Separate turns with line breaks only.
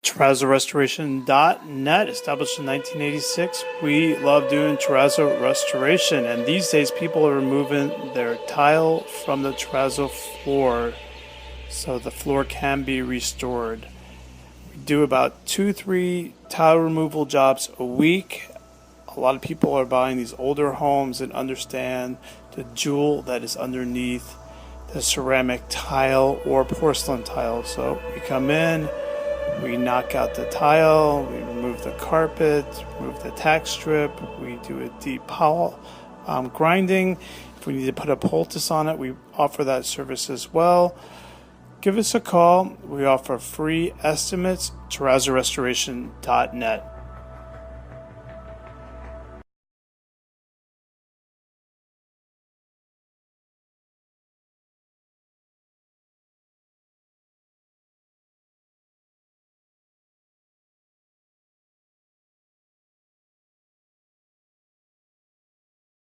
TerrazzoRestoration.net, established in 1986. We love doing terrazzo restoration, and these days people are removing their tile from the terrazzo floor so the floor can be restored. We do about 2-3 tile removal jobs a week. A lot of people are buying these older homes and understand the jewel that is underneath the ceramic tile or porcelain tile. So we come in, we knock out the tile, we remove the carpet, remove the tack strip, we do a deep grinding. If we need to put a poultice on it, we offer that service as well. Give us a call. We offer free estimates. TerrazzoRestoration.net.